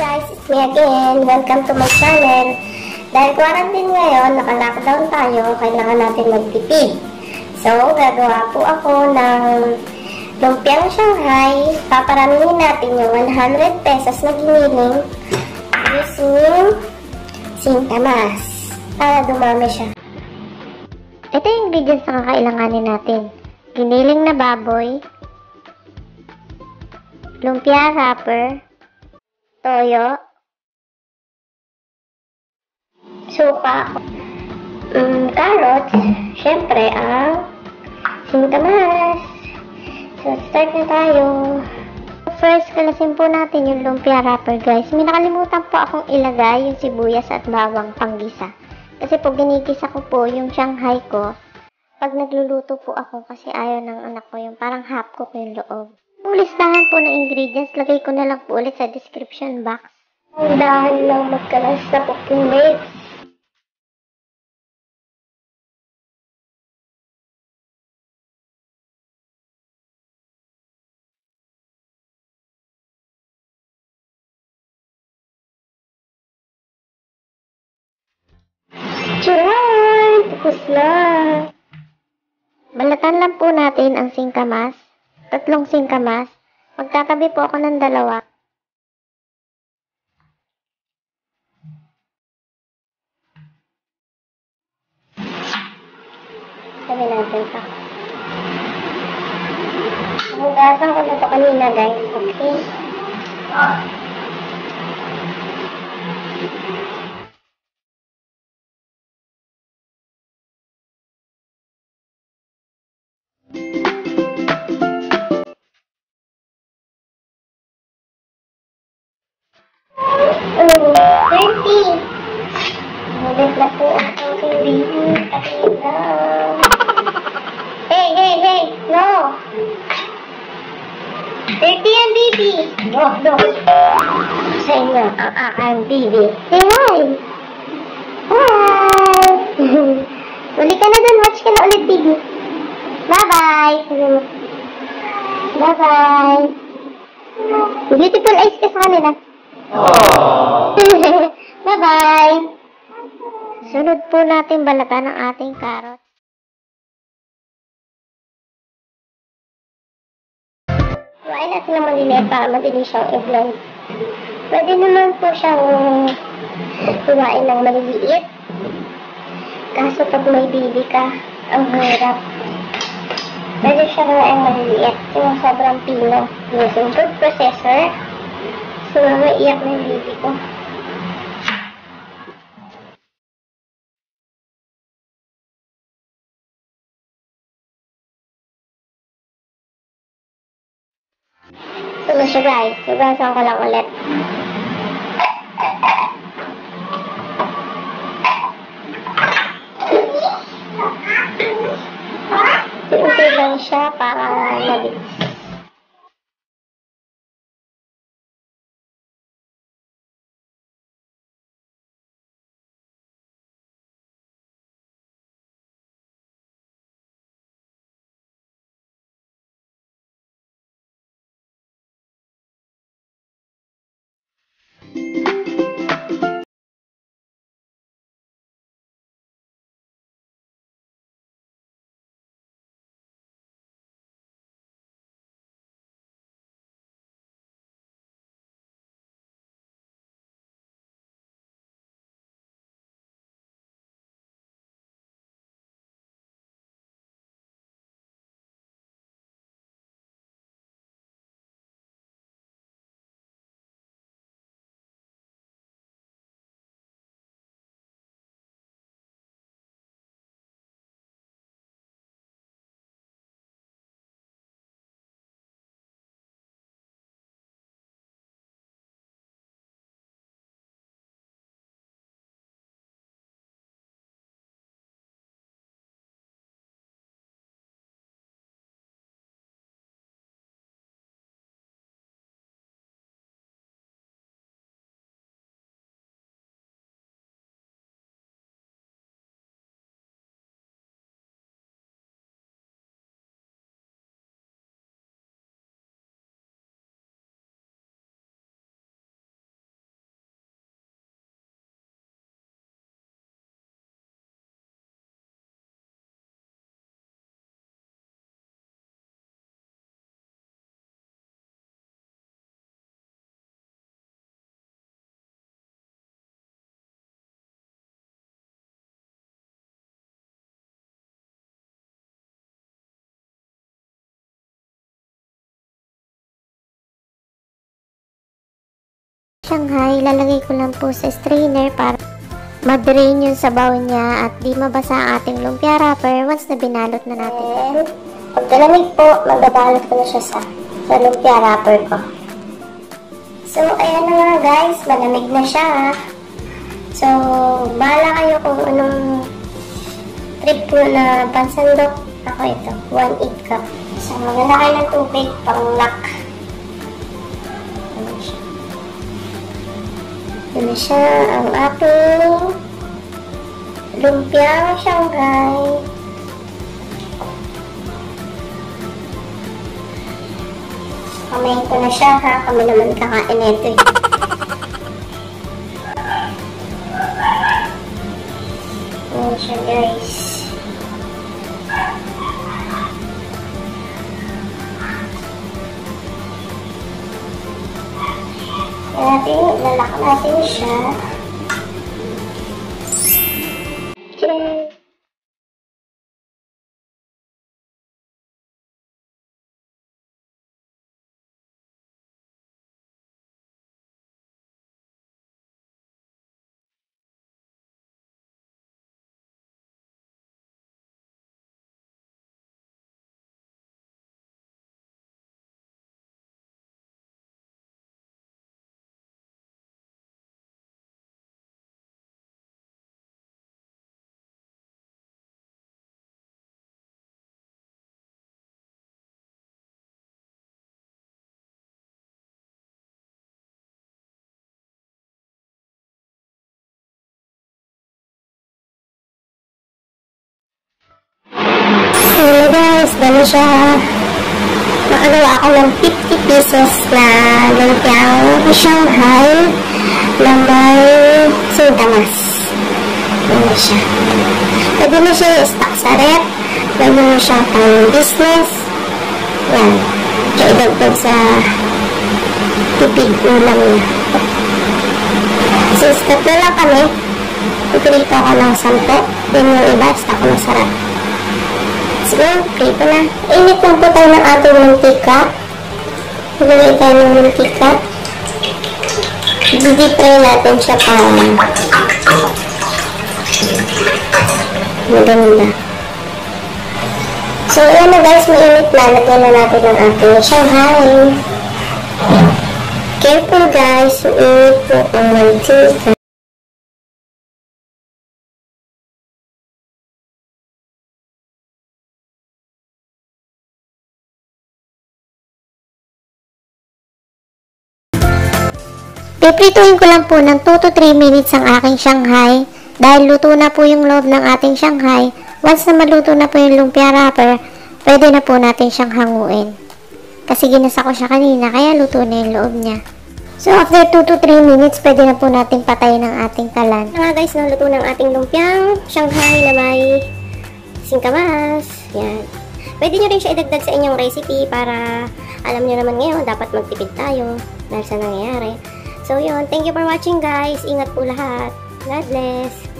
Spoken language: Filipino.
guys, it's me again. Welcome to my channel. Dahil quarantine ngayon, naka-lockdown tayo, kailangan natin magtipid. So, gagawa po ako ng lumpiang Shanghai. Paparamihin natin yung 100 pesos na giniling using singkamas para dumami siya. Ito yung ingredients na kakailanganin natin. Giniling na baboy, lumpia wrapper, toyo, suka, carrots, syempre ang singkamas. So, start na tayo. First, kalasin po natin yung lumpia wrapper, guys. May nakalimutan po akong ilagay yung sibuyas at bawang panggisa. Kasi po, ginigisa ko po yung Shanghai ko pag nagluluto po ako kasi ayaw ng anak ko yung parang half cook yung loob. Yung listahan po ng ingredients, lagay ko na lang po ulit sa description box. Dahil lang magkalas sa cooking base. Charan! Tapos na! Balatan lang po natin ang singkamas. 3 singkamas. Magtatabi po ako ng 2. Sabi natin ito. Hugasan ko na ito kanina, guys. Okay? Dirty! Mulit na po ang aking baby. Kanina. Hey! No! Dirty yan, baby! No! Sa inyo, ang aking baby. Say hi! Hi! Uli ka na dun. Watch ka na ulit, baby. Bye-bye! Bye-bye! Beautiful eyes ka sa kanila. Bye-bye! Sunod po natin balatan ang ating carrot. Kuhain natin ng maliliit para madali siyang i-blend. Pwede naman po siyang kuhain ng maliliit. Kaso pag may baby ka, ang hirap. Pwede siya kuhain maliliit. Yung sobrang pino. Using food processor. So, maiiyak na yung baby ko. So, na siya, guys. Hugasan ko lang ulit. Simple lang siya para mabilis. Shanghai, lalagay ko lang po sa strainer para ma-drain yung sabaw niya at di mabasa ang ating lumpia wrapper once na binalot na natin. And pag nalamig po, magbabalot ko na siya sa lumpia wrapper ko. So, ayan na nga guys, malamig na siya. So, bahala kayo kung anong trip po na pansandok. Ako ito, 1/8 cup. So, maganda kayo ng tubig, pang-lock. Ito na siya ang ating lumpiang Shanghai. Kamayin ko na siya ha, kami naman kakain nito eh. Ayan siya guys. Lalak natin siya. Cheers! Hello guys, dali siya. Nakagawa ako ng 50 pesos na lumpiang Shanghai na may singkamas. Dali siya. Pwede na siya i-stock sa rep. Pwede na siya pang business. Yan. Kaya idagdag sa tipid ulam niya. Since tatlo lang kami, pipilito ako ng 10. Then yung iba, stock ko ng sarap. Sige, prito na. Init lang po tayo ng ating mantika. Ilagay tayo ng mantika. I-deep fry natin siya para maganda. So, ayan na guys, mainit na. Lagyan na natin ng ating Shanghai. Careful guys, mainit po ang mantika. Piprituin ko lang po ng 2 to 3 minutes ang aking Shanghai dahil luto na po yung loob ng ating Shanghai. Once na maluto na po yung lumpia wrapper, pwede na po natin siyang hanguin. Kasi ginasa ko siya kanina, kaya luto na yung loob niya. So after 2 to 3 minutes, pwede na po natin patayin ang ating kalan. Nga guys, naluto ng ating lumpiang Shanghai na may singkamas. Yan. Pwede nyo rin siya idagdag sa inyong recipe para alam nyo naman ngayon, dapat magtipid tayo dahil sa nangyayari. So yun, thank you for watching guys. Ingat po lahat. God bless.